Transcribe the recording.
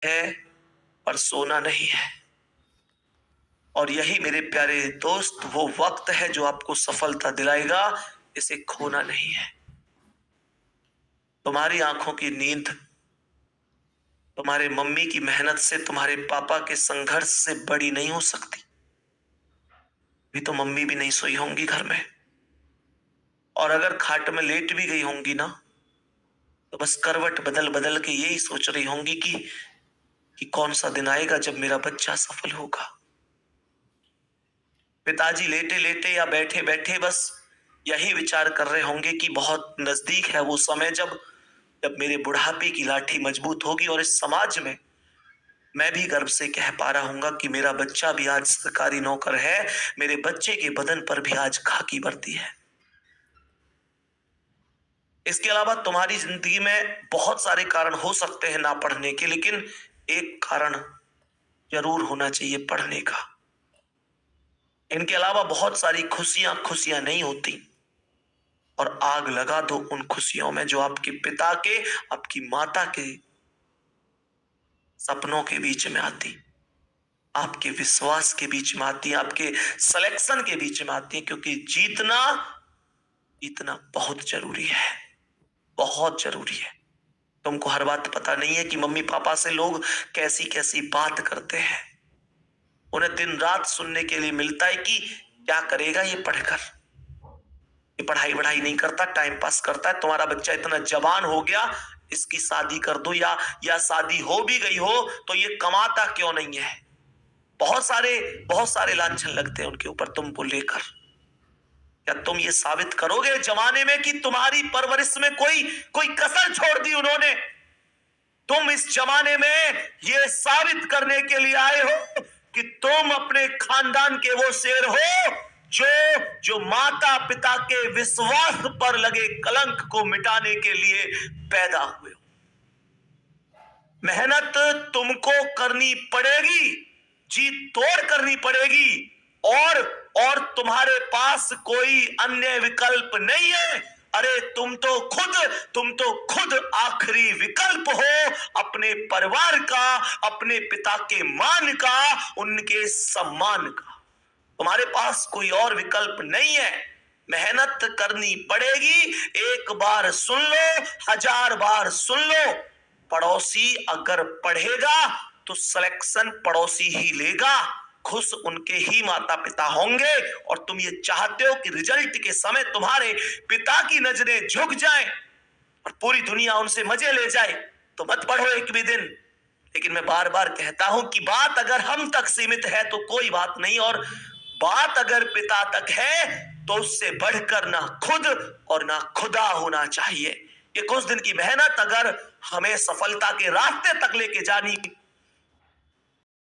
है पर सोना नहीं है। और यही मेरे प्यारे दोस्त वो वक्त है जो आपको सफलता दिलाएगा, इसे खोना नहीं है। तुम्हारी आंखों की नींद तुम्हारे मम्मी की मेहनत से, तुम्हारे पापा के संघर्ष से बड़ी नहीं हो सकती। भी तो मम्मी भी नहीं सोई होंगी घर में, और अगर खाट में लेट भी गई होंगी ना, तो बस करवट बदल बदल के यही सोच रही होंगी कि कौन सा दिन आएगा जब मेरा बच्चा सफल होगा। पिताजी लेटे लेटे या बैठे बैठे बस यही विचार कर रहे होंगे कि बहुत नजदीक है वो समय जब जब मेरे बुढ़ापे की लाठी मजबूत होगी और इस समाज में मैं भी गर्व से कह पा रहा हूंगा कि मेरा बच्चा भी आज सरकारी नौकर है, मेरे बच्चे के बदन पर भी आज खाकी वर्दी है। इसके अलावा तुम्हारी जिंदगी में बहुत सारे कारण हो सकते हैं ना पढ़ने के, लेकिन एक कारण जरूर होना चाहिए पढ़ने का। इनके अलावा बहुत सारी खुशियां खुशियां नहीं होती, और आग लगा दो उन खुशियों में जो आपके पिता के, आपकी माता के सपनों के बीच में आती, आपके विश्वास के बीच में आती है, आपके सिलेक्शन के बीच में आती है। क्योंकि जीतना जीतना बहुत जरूरी है, बहुत जरूरी है। तुमको हर बात पता नहीं है कि मम्मी पापा से लोग कैसी कैसी बात करते हैं। उन्हें दिन रात सुनने के लिए मिलता है कि क्या करेगा ये पढ़कर, ये पढ़ाई वढ़ाई नहीं करता, टाइम पास करता है, तुम्हारा बच्चा इतना जवान हो गया, इसकी शादी कर दो, या शादी हो भी गई हो तो ये कमाता क्यों नहीं है। बहुत सारे लांछन लगते हैं उनके ऊपर तुमको लेकर। क्या तुम ये साबित करोगे जमाने में कि तुम्हारी परवरिश में कोई कोई कसर छोड़ दी उन्होंने? तुम इस जमाने में ये साबित करने के लिए आए हो कि तुम अपने खानदान के वो शेर हो जो जो माता पिता के विश्वास पर लगे कलंक को मिटाने के लिए पैदा हुए हो। मेहनत तुमको करनी पड़ेगी, जी तोड़ करनी पड़ेगी, और तुम्हारे पास कोई अन्य विकल्प नहीं है। अरे तुम तो खुद आखिरी विकल्प हो अपने परिवार का, अपने पिता के मान का, उनके सम्मान का। तुम्हारे पास कोई और विकल्प नहीं है। मेहनत करनी पड़ेगी। एक बार सुन लो, 1000 बार सुन लो, पड़ोसी अगर पढ़ेगा तो सिलेक्शन पड़ोसी ही लेगा, खुश उनके ही माता पिता होंगे। और तुम ये चाहते हो कि रिजल्ट के समय तुम्हारे पिता की नजरें झुक जाएं और पूरी दुनिया उनसे मजे ले जाए, तो मत पढ़ो एक भी दिन। लेकिन मैं बार बार कहता हूं कि बात अगर हम तक सीमित है तो कोई बात नहीं, और बात अगर पिता तक है तो उससे बढ़कर ना खुद और ना खुदा होना चाहिए। ये कुछ दिन की मेहनत अगर हमें सफलता के रास्ते तक लेके जानी